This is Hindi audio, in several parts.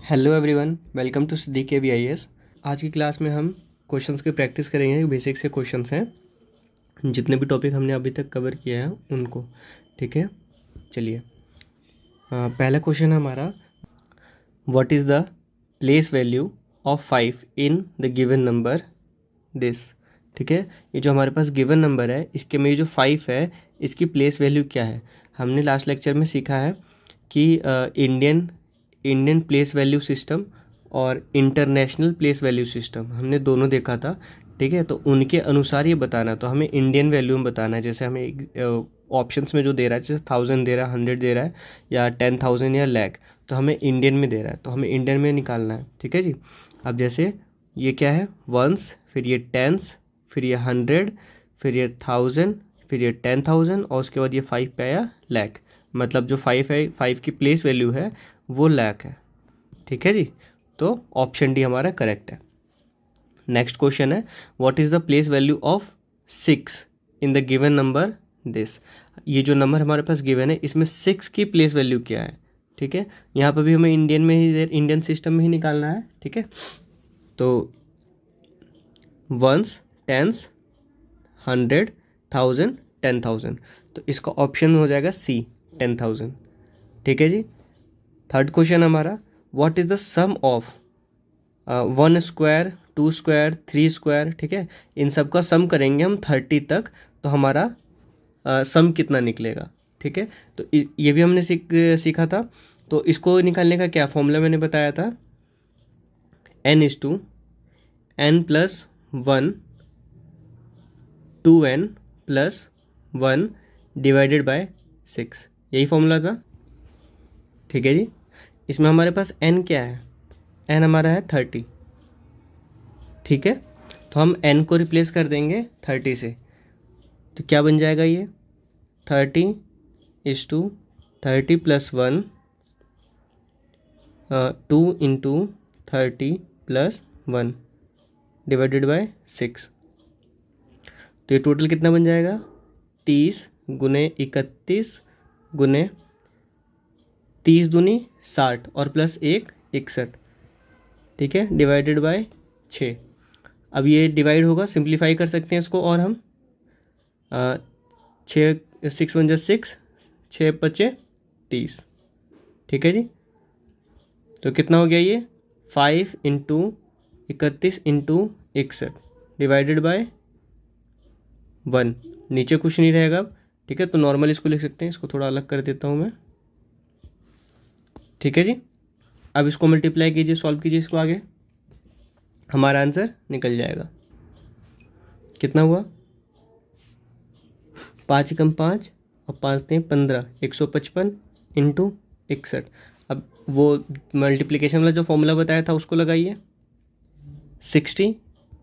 Hello everyone, welcome to Siddique ABIS। आज की क्लास में हम क्वेश्चंस की प्रैक्टिस करेंगे। बेसिक से क्वेश्चंस हैं, जितने भी टॉपिक हमने अभी तक कवर किया है उनको। ठीक है, चलिए। पहला क्वेश्चन है हमारा, what is the place value of 5 in the given number this. ठीक है, ये जो हमारे पास गिवन नंबर है इसके में ये जो 5 है इसकी प्लेस वैल्यू क्या है। हमने लास्ट लेक्चर में सीखा है कि इंडियन प्लेस वैल्यू सिस्टम और इंटरनेशनल प्लेस वैल्यू सिस्टम हमने दोनों देखा था। ठीक है, तो उनके अनुसार ये बताना, तो हमें इंडियन वैल्यू में बताना है। जैसे हमें ऑप्शंस में जो दे रहा है, जैसे 1000 दे रहा है, 100 दे रहा है, या 10,000 या लाख, तो हमें इंडियन में दे रहा है, तो हमें इंडियन में निकालना है। ठीक है जी। अब जैसे ये क्या है, वंस, फिर ये टेंस, फिर ये 100, फिर ये 1000, फिर ये 10,000 और उसके बाद ये 5 पे आया लाख। मतलब जो 5 है, 5 की प्लेस वैल्यू है वो लाख है। ठीक है जी, तो ऑप्शन डी हमारा करेक्ट है। नेक्स्ट क्वेश्चन है, what is the place value of 6 in the given number this. ये जो नंबर हमारे पास गिवन है इसमें 6 की प्लेस वैल्यू क्या है। ठीक है, यहाँ पर भी हमें इंडियन सिस्टम में ही निकालना है। ठीक है, तो वंस, टेंस, 100, 1000, 10,000, तो इसका ऑप्शन हो जाएगा सी, 10,000। ठीक है जी। थर्ड क्वेश्चन हमारा, what is the sum of 1 square, 2 square, 3 square. ठीक है, इन सब का सम करेंगे हम 30 तक, तो हमारा सम कितना निकलेगा। ठीक है, तो ये भी हमने सीखा था। तो इसको निकालने का क्या फॉर्मूला मैंने बताया था, n/n+1 2n + 1 डिवाइडेड बाय 6, यही फॉर्मूला था। ठीक है जी। इसमें हमारे पास n क्या है, n हमारा है 30। ठीक है, तो हम n को रिप्लेस कर देंगे 30 से, तो क्या बन जाएगा ये 30/30 + 1 2 × 30 + 1 डिवाइडेड बाय 6। तो ये टोटल कितना बन जाएगा, 30 × 31 × 30 दूनी 60 और +1 61। ठीक है, डिवाइडेड बाय 6। अब ये डिवाइड होगा, सिंप्लीफाई कर सकते हैं इसको, और हम 6 6 × 6, 6 × 5 30। ठीक है जी, तो कितना हो गया ये 5 × 31 × 61 डिवाइडेड बाय 1। नीचे कुछ नहीं रहेगा। ठीक है, तो नॉर्मल इसको लिख सकते हैं, इसको थोड़ा अलग कर देता हूँ मैं। ठीक है जी। अब इसको मल्टीप्लाई कीजिए, सॉल्व कीजिए इसको आगे, हमारा आंसर निकल जाएगा। कितना हुआ, 5 × 5 और 5 × 15, 155 × 61। अब वो मल्टीप्लिकेशन वाला जो फॉर्मूला बताया था उसको लगाइए, 60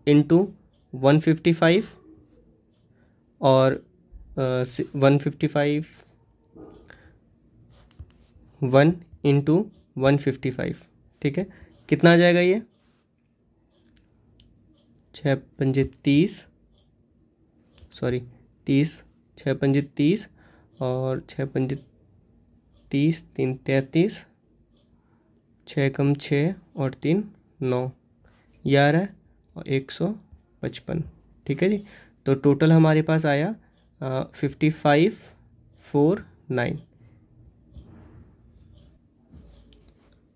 × 155 और 155 1 × 155। ठीक है, कितना आ जाएगा ये 6 × 30, सॉरी 30, 6 × 30 और 6 × 30, 3 × 33, 6 × 6 और 3 9, 11 और 155। ठीक है जी, तो टोटल हमारे पास आया 5549।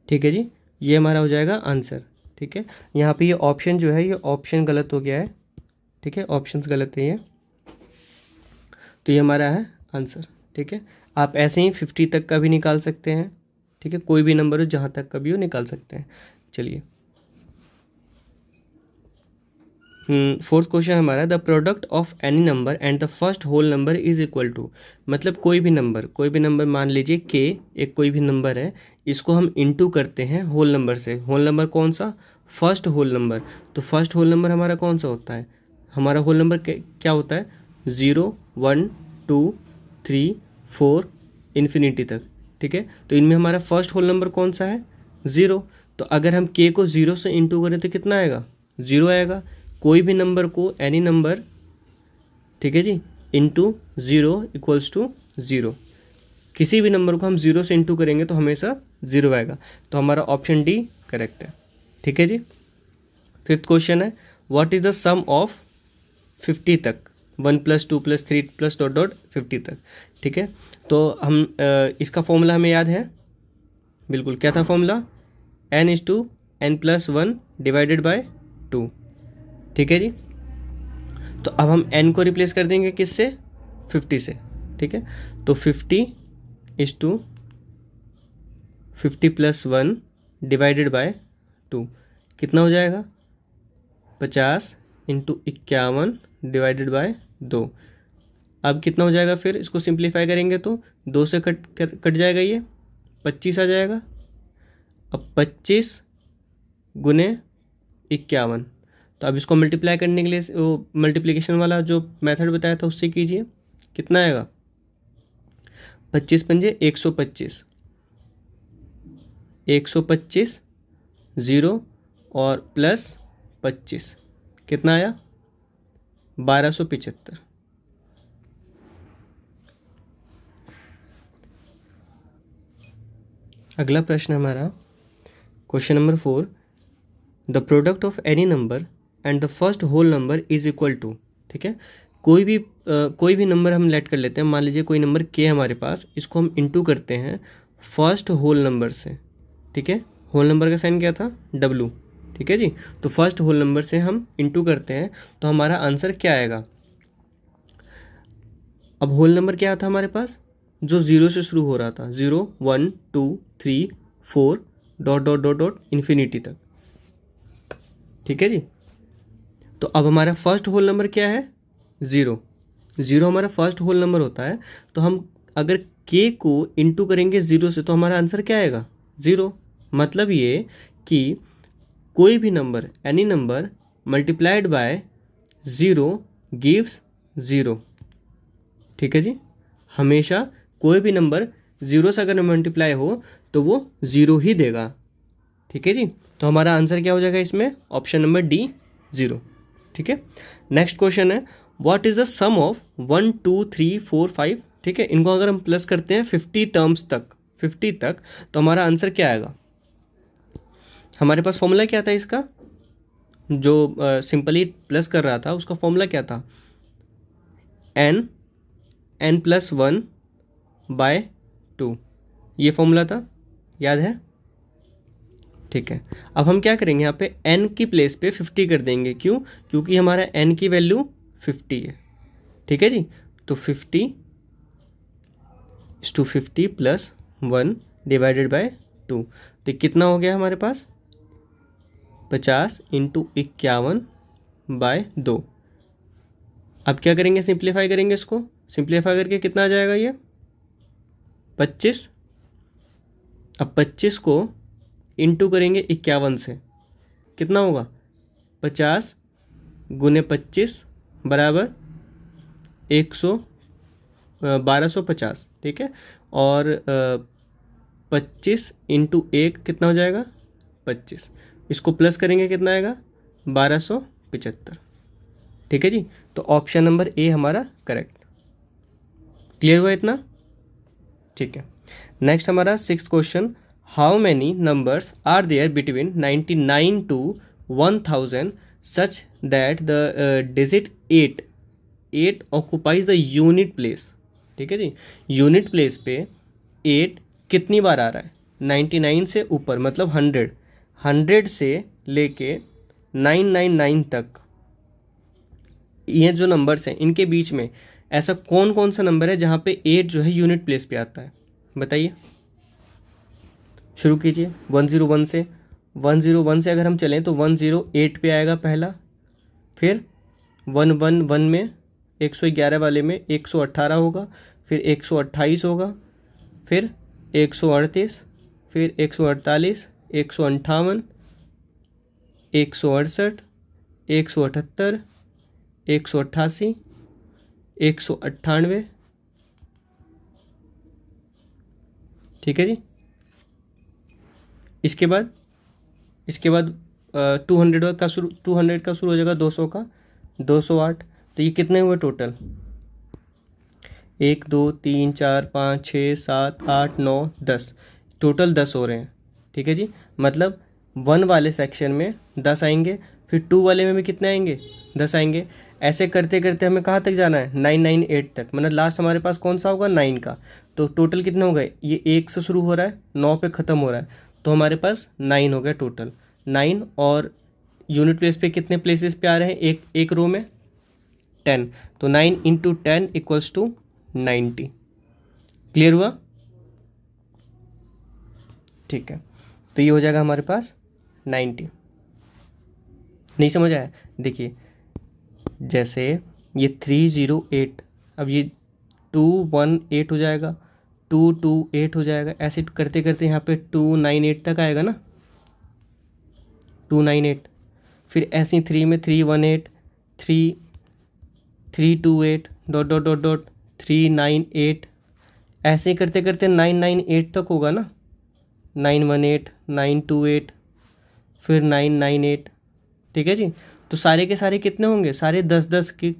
ठीक है जी, ये हमारा हो जाएगा आंसर। ठीक है, यहाँ पे ये ऑप्शन जो है, ये ऑप्शन गलत हो गया है। ठीक है, ऑप्शंस गलत है ये, तो ये हमारा है आंसर। ठीक है, आप ऐसे ही 50 तक का भी निकाल सकते हैं। ठीक है, कोई भी नंबर हो जहाँ तक का भी हो निकाल सकते हैं। चलिए, फोर्थ क्वेश्चन हमारा, the product of any number and the first whole number is equal to. मतलब कोई भी नंबर मान लीजिए के, एक कोई भी नंबर है, इसको हम इंटू करते हैं होल नंबर से। होल नंबर कौन सा, फर्स्ट होल नंबर। तो फर्स्ट होल नंबर हमारा कौन सा होता है, हमारा होल नंबर क्या होता है, 0 1 2 3 4 इन्फिनिटी तक। ठीक है, तो इनमें हमारा फर्स्ट होल नंबर कौन सा है, 0। तो अगर हम के को 0 से इंटू करें तो कितना आएगा, 0 आएगा। कोई भी नंबर को, एनी नंबर, ठीक है जी, इंटू 0 = 0। किसी भी नंबर को हम 0 से इंटू करेंगे तो हमेशा 0 आएगा। तो हमारा ऑप्शन डी करेक्ट है। ठीक है जी। फिफ्थ क्वेश्चन है, what is the sum of 50 तक, 1 + 2 + 3 + ... 50 तक। ठीक है, तो हम इसका फॉर्मूला हमें याद है, बिल्कुल, क्या था फॉर्मूला, n/n+1 / 2। ठीक है जी। तो अब हम n को रिप्लेस कर देंगे किससे, 50 से। ठीक है, तो 50 = 50 + 1 / 2 कितना हो जाएगा, 50 × 51 / 2। अब कितना हो जाएगा, फिर इसको सिंप्लीफाई करेंगे तो 2 से कट जाएगा, ये 25 आ जाएगा। अब 25 × 51, तो अब इसको मल्टीप्लाई करने के लिए वो मल्टीप्लिकेशन वाला जो मेथड बताया था उससे कीजिए, कितना आएगा, 25 पंजे 125, 125 0 और +25 कितना आया, 1275। अगला प्रश्न हमारा question number 4, the product of any number and the first whole number is equal to. ठीक है, कोई भी नंबर हम लेट कर लेते हैं, मान लीजिए कोई नंबर k हमारे पास, इसको हम इंटू करते हैं फर्स्ट होल नंबर से। ठीक है, होल नंबर का साइन क्या था, W। ठीक है जी, तो फर्स्ट होल नंबर से हम इंटू करते हैं तो हमारा आंसर क्या आएगा। अब होल नंबर क्या था हमारे पास, जो 0 से शुरू हो रहा था, 0 1 2 3 4 ... इन्फिनिटी तक। ठीक है जी, तो अब हमारा फर्स्ट होल नंबर क्या है, 0। 0 हमारा फर्स्ट होल नंबर होता है, तो हम अगर k को इंटू करेंगे 0 से तो हमारा आंसर क्या आएगा, 0। मतलब ये कि कोई भी number, any number multiplied by 0 gives 0। ठीक है जी, हमेशा कोई भी नंबर 0 से अगर मल्टीप्लाई हो तो वो 0 ही देगा। ठीक है जी, तो हमारा आंसर क्या हो जाएगा इसमें, ऑप्शन नंबर डी, 0। ठीक है, नेक्स्ट क्वेश्चन है, what is the sum of 1 2 3 4 5। ठीक है, इनको अगर हम प्लस करते हैं 50 टर्म्स तक, 50 तक, तो हमारा आंसर क्या आएगा। हमारे पास फॉर्मूला क्या था इसका, जो सिंपली प्लस कर रहा था उसका फॉर्मूला क्या था, n+1 / 2, ये फॉर्मूला था, याद है। ठीक है, अब हम क्या करेंगे, यहाँ पे n की प्लेस पे 50 कर देंगे, क्यों, क्योंकि हमारा n की वैल्यू 50 है। ठीक है जी, तो 50 = 50 + 1 / 2, तो कितना हो गया हमारे पास, 50 × 51 / 2। अब क्या करेंगे, सिंप्लीफाई करेंगे, इसको सिंप्लीफाई करके कितना आ जाएगा, ये 25। अब 25 को इंटू करेंगे 51 से, कितना होगा, 50 × 25 = 1250। ठीक है, और 25 × 1 कितना हो जाएगा, 25, इसको प्लस करेंगे कितना आएगा, 1275। ठीक है जी, तो ऑप्शन नंबर ए हमारा करेक्ट। क्लियर हुआ इतना। ठीक है, नेक्स्ट हमारा 6th question, how many numbers are there between 99 to 1000 such that the digit 8 occupies the unit place. ठीक है जी, यूनिट प्लेस पे 8 कितनी बार आ रहा है, 99 से ऊपर, मतलब 100 से लेके 999 तक, ये जो नंबर्स हैं इनके बीच में ऐसा कौन कौन सा नंबर है जहाँ पे 8 जो है यूनिट प्लेस पे आता है, बताइए। शुरू कीजिए 101 से। 101 से अगर हम चलें तो 108 पे आएगा पहला, फिर 111 में 111 वाले में 118 होगा, फिर 128 होगा, फिर 138, फिर 148, 158, 168, 178, 188, 198। ठीक है जी, इसके बाद 200 का शुरू हो जाएगा, 200 का 208। तो ये कितने हुए टोटल, 1 2 3 4 5 6 7 8 9 10, टोटल 10 हो रहे हैं, ठीक है जी। मतलब 1 वाले सेक्शन में 10 आएंगे, फिर 2 वाले में भी कितने आएंगे, 10 आएंगे। ऐसे करते करते हमें कहाँ तक जाना है, 998 तक, मतलब लास्ट हमारे पास कौन सा होगा, 9 का। तो टोटल कितने हो गए, ये 1 से शुरू हो रहा है, 9 पे ख़त्म हो रहा है, तो हमारे पास 9 हो गया टोटल, 9। और यूनिट प्लेस पे कितने प्लेसेस पे आ रहे हैं, एक रो में 10, तो 9 इंटू 10 इक्वल्स टू 90। क्लियर हुआ, ठीक है। तो ये हो जाएगा हमारे पास 90। नहीं समझ आया, देखिए जैसे ये 308, अब ये 218 हो जाएगा, 228 हो जाएगा, ऐसे करते करते यहाँ पे 298 तक आएगा ना, 298। फिर ऐसे ही 3 में 318, 328 डॉट डॉट डॉट डॉट 398, ऐसे ही करते करते 998 तक होगा ना, 918, 928, फिर 998, ठीक है जी। तो सारे के सारे कितने होंगे, सारे 10-10 के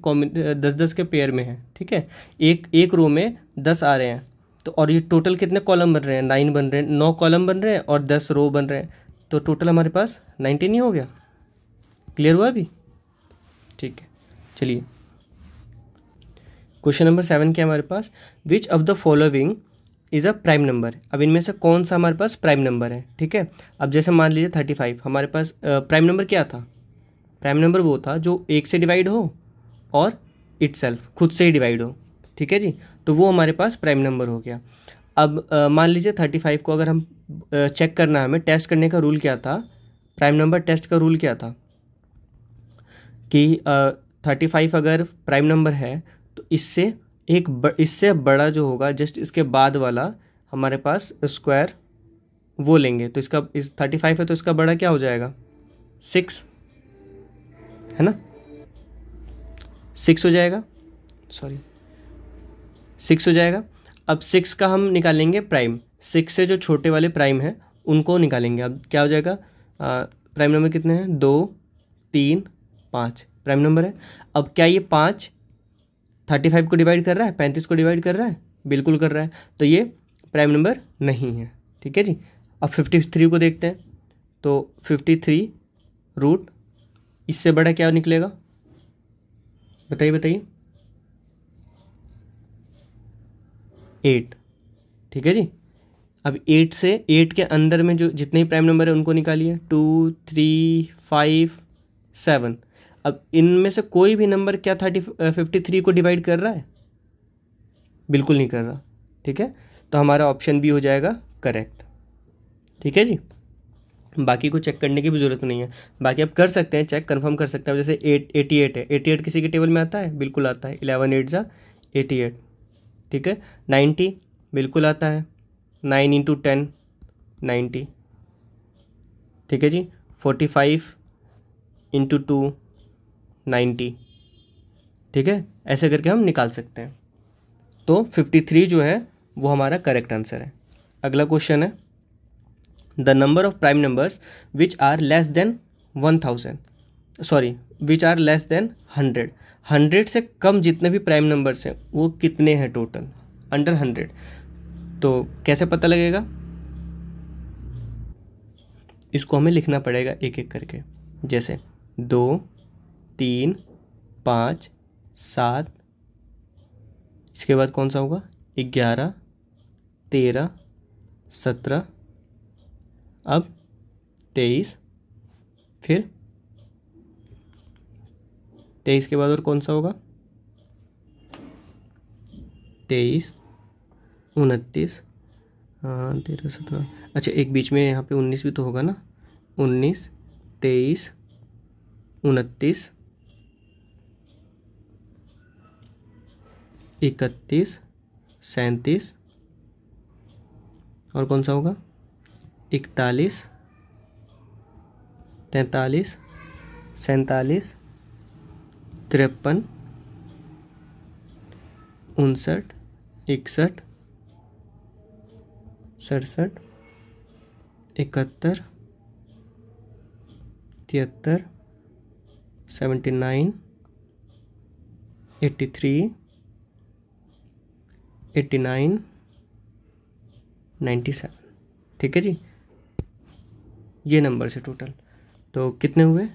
10-10 के पेयर में हैं, ठीक है। एक रो में 10 आ रहे हैं, तो और ये टोटल कितने कॉलम बन रहे हैं, 9 बन रहे हैं, 9 कॉलम बन रहे हैं और 10 रो बन रहे हैं, तो टोटल हमारे पास 19 ही हो गया। क्लियर हुआ अभी, ठीक है। चलिए क्वेश्चन नंबर 7 क्या है हमारे पास, which of the following is a prime number. अब इनमें से कौन सा हमारे पास प्राइम नंबर है, ठीक है। अब जैसे मान लीजिए 35, हमारे पास प्राइम नंबर क्या था, प्राइम नंबर वो था जो 1 से डिवाइड हो और इटसेल्फ खुद से ही डिवाइड हो, ठीक है जी, तो वो हमारे पास प्राइम नंबर हो गया। अब मान लीजिए 35 को अगर हम चेक करना है, हमें टेस्ट करने का रूल क्या था, प्राइम नंबर टेस्ट का रूल क्या था कि 35 अगर प्राइम नंबर है तो इससे इससे बड़ा जो होगा जस्ट इसके बाद वाला हमारे पास स्क्वायर वो लेंगे, तो इसका इस 35 है तो इसका बड़ा क्या हो जाएगा, 6 है ना, 6 हो जाएगा, सॉरी 6 हो जाएगा। अब 6 का हम निकालेंगे प्राइम, 6 से जो छोटे वाले प्राइम हैं उनको निकालेंगे। अब क्या हो जाएगा, प्राइम नंबर कितने हैं, 2 3 5 प्राइम नंबर है। अब क्या ये 5 35 को डिवाइड कर रहा है, 35 को डिवाइड कर रहा है, बिल्कुल कर रहा है, तो ये प्राइम नंबर नहीं है, ठीक है जी। अब 53 को देखते हैं, तो 53 रूट इससे बड़ा क्या निकलेगा, बताइए बताइए, 8, ठीक है जी। अब 8 से 8 के अंदर में जो जितने ही प्राइम नंबर है उनको निकालिए, 2 3 5 7। अब इनमें से कोई भी नंबर क्या 53 को डिवाइड कर रहा है, बिल्कुल नहीं कर रहा, ठीक है। तो हमारा ऑप्शन बी हो जाएगा करेक्ट, ठीक है जी। बाकी को चेक करने की भी ज़रूरत नहीं है, बाकी आप कर सकते हैं चेक, कंफर्म कर सकते हैं। जैसे 88 है, 88 किसी के टेबल में आता है, बिल्कुल आता है, 11 8 जा 88, ठीक है। 90 बिल्कुल आता है, 9 इंटू 10 90, ठीक है जी। 45 इंटू 2 90, ठीक है। ऐसे करके हम निकाल सकते हैं। तो 53 जो है वो हमारा करेक्ट आंसर है। अगला क्वेश्चन है, the number of prime numbers which are less than 1000, sorry which are less than 100, 100 से कम जितने भी प्राइम नंबर्स हैं वो कितने हैं टोटल, अंडर 100। तो कैसे पता लगेगा, इसको हमें लिखना पड़ेगा एक एक करके, जैसे 2 3 5 7, इसके बाद कौन सा होगा, 11 13 17, अब 23, फिर 23 के बाद और कौन सा होगा, 23 29, 13 17, अच्छा एक बीच में यहाँ पे 19 भी तो होगा ना, 19 23 29 31 37, और कौन सा होगा, 41 43 47 53 59 61 67 71 73 79 83 89 97, ठीक है जी, ये नंबर से टोटल तो कितने हुए,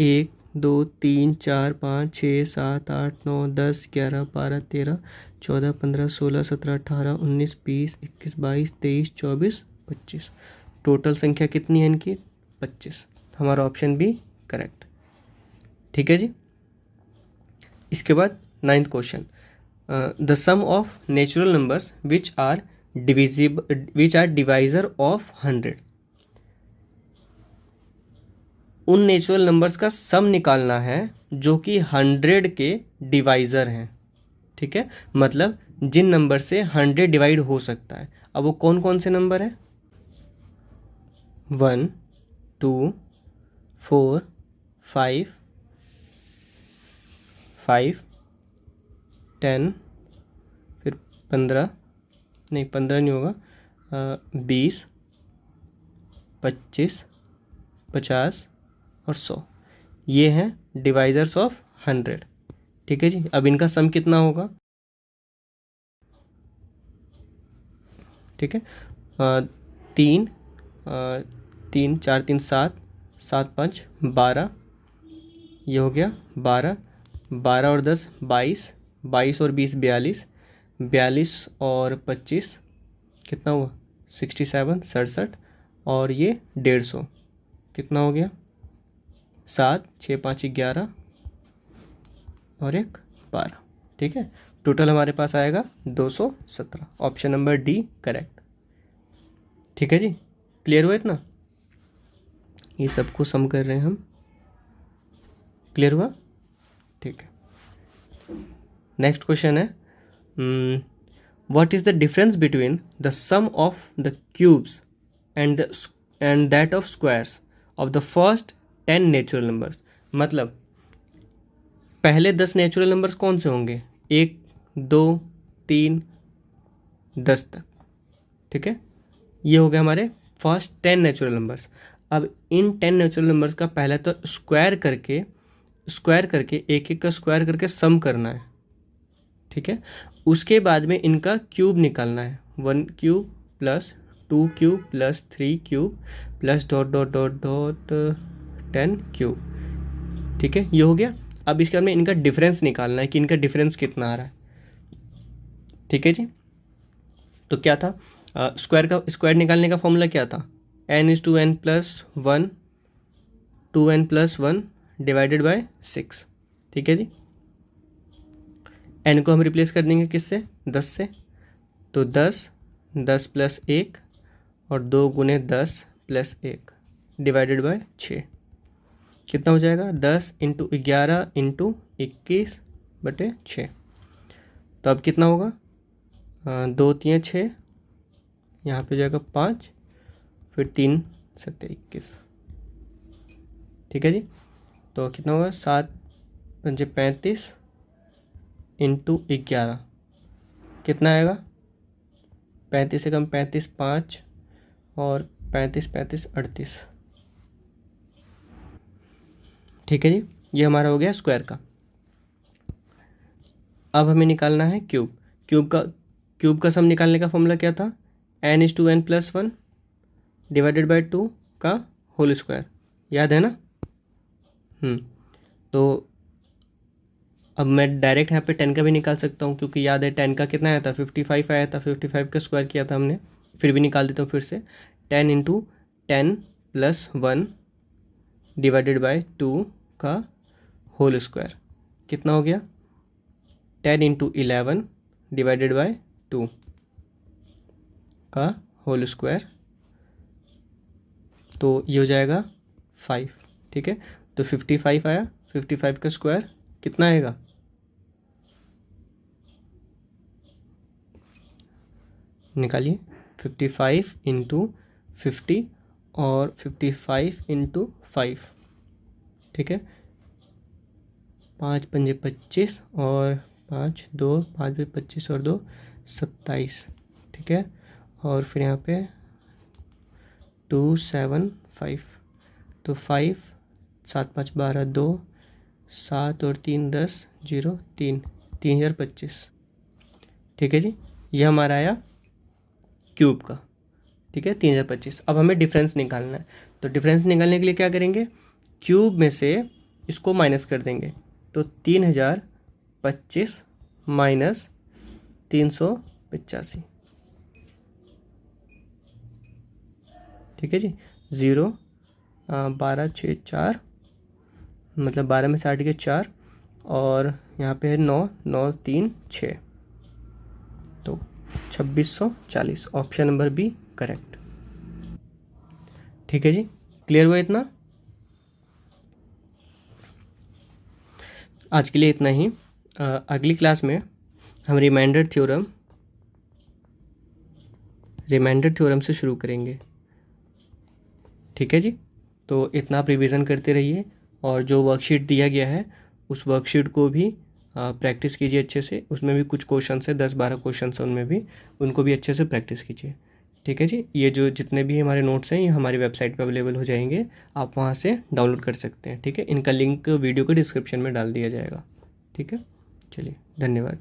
1 2 3 4 5 6 7 8 9 10 11 12 13 14 15 16 17 18 19 20 21 22 23 24 25, टोटल संख्या कितनी है इनकी, 25। हमारा ऑप्शन बी करेक्ट। ठीक है जी। इसके बाद 9th question, the sum of natural numbers which are divisor of 100। उन नेचुरल नंबर्स का सम निकालना है जो कि 100 के डिवाइज़र हैं। ठीक है, मतलब जिन नंबर से 100 डिवाइड हो सकता है। अब वो कौन कौन से नंबर हैं, 1 2 4 5 5 10 फिर 15, नहीं 15 नहीं होगा, 20 25 50 और 100, ये हैं डिवाइजर्स ऑफ 100। ठीक है जी। अब इनका सम कितना होगा, ठीक है, 3 3 4 3 7 7 5 12, ये हो गया 12, 12 और 10 22, 22 और 20 42, 42 और 25 कितना हुआ, 67 67, और ये 150 कितना हो गया, 7 6 5 11 और 1 12। ठीक है, टोटल हमारे पास आएगा 217। Option number D correct. ठीक है जी, क्लियर हुआ इतना, ये सबको सम कर रहे हैं हम, क्लियर हुआ। ठीक है, नेक्स्ट क्वेश्चन है, what is the difference between the sum of the cubes and that of squares of the first 10 natural numbers. मतलब पहले 10 नेचुरल नंबर्स कौन से होंगे, 1 2 3 10 तक। ठीक है, ये हो गए हमारे फर्स्ट 10 नेचुरल नंबर्स। अब इन 10 नेचुरल नंबर्स का पहले तो स्क्वायर करके एक एक का स्क्वायर करके सम करना है। ठीक है, उसके बाद में इनका क्यूब निकालना है, 1 cube plus 2 cube plus 3 cube plus dot dot dot dot 10 cube. ठीक है, ये हो गया। अब इसके बाद में इनका डिफरेंस निकालना है कि इनका डिफरेंस कितना आ रहा है। ठीक है जी, तो क्या था, स्क्वायर निकालने का फॉर्मूला क्या था, n/n+1 2n+1 डिवाइडेड बाय 6। ठीक है जी, n को हम रिप्लेस कर देंगे किससे, 10 से, तो 10 10 प्लस 1 और 2 गुने 10 प्लस 1 डिवाइडेड बाय 6, कितना हो जाएगा, 10 × 11 × 21 बटे 6। तो अब कितना होगा, 2 3 6, यहाँ पे जाएगा 5, फिर 3 7 21। ठीक है जी, तो कितना होगा, 7 5 35 × 11 कितना आएगा, 35 से कम 35 5 और 35 35 38। ठीक है जी, ये हमारा हो गया स्क्वायर का। अब हमें निकालना है क्यूब का सम निकालने का फॉर्मूला क्या था, n/n+1 डिवाइडेड बाय 2 का होल स्क्वायर, याद है ना। तो अब मैं डायरेक्ट यहाँ पे 10 का भी निकाल सकता हूँ, क्योंकि याद है 10 का कितना आया था, 55 आया था, 55 का स्क्वायर किया था हमने। फिर भी निकाल देता हूँ फिर से, 10 × 10+1 डिवाइडेड बाय 2 का होल स्क्वायर कितना हो गया, 10 × 11 डिवाइडेड बाय 2 का होल स्क्वायर, तो ये हो जाएगा 5। ठीक है, तो 55 आया, 55 का स्क्वायर कितना आएगा, निकालिए, 55 × 50 और 55 × 5। ठीक है, 5 5 25 और 5 2 5 25 और 2 27। ठीक है, और फिर यहाँ पे 2 7 5, तो 5 7 5 12 2 7 और 3 10 0 3 3025। ठीक है जी, ये हमारा आया क्यूब का, ठीक है, 3025। अब हमें डिफरेंस निकालना है, तो डिफरेंस निकालने के लिए क्या करेंगे, क्यूब में से इसको माइनस कर देंगे, तो 3025 माइनस 385, ठीक है जी। 0 12 6 4, मतलब 12 में से 8 के 4, और यहाँ पे है 9 9 3 6, तो 2640, ऑप्शन नंबर बी करेक्ट। ठीक है जी, क्लियर हुआ इतना? आज के लिए इतना ही। अगली क्लास में हम रिमाइंडर थ्योरम से शुरू करेंगे, ठीक है जी। तो इतना आप रिवीजन करते रहिए, और जो वर्कशीट दिया गया है उस वर्कशीट को भी प्रैक्टिस कीजिए अच्छे से। उसमें भी कुछ क्वेश्चन है, 10-12 क्वेश्चन है उनमें भी, उनको भी अच्छे से प्रैक्टिस कीजिए, ठीक है जी। ये जो जितने भी हमारे नोट्स हैं ये हमारी वेबसाइट पे अवेलेबल हो जाएंगे, आप वहाँ से डाउनलोड कर सकते हैं, ठीक है। इनका लिंक वीडियो के डिस्क्रिप्शन में डाल दिया जाएगा, ठीक है। चलिए, धन्यवाद।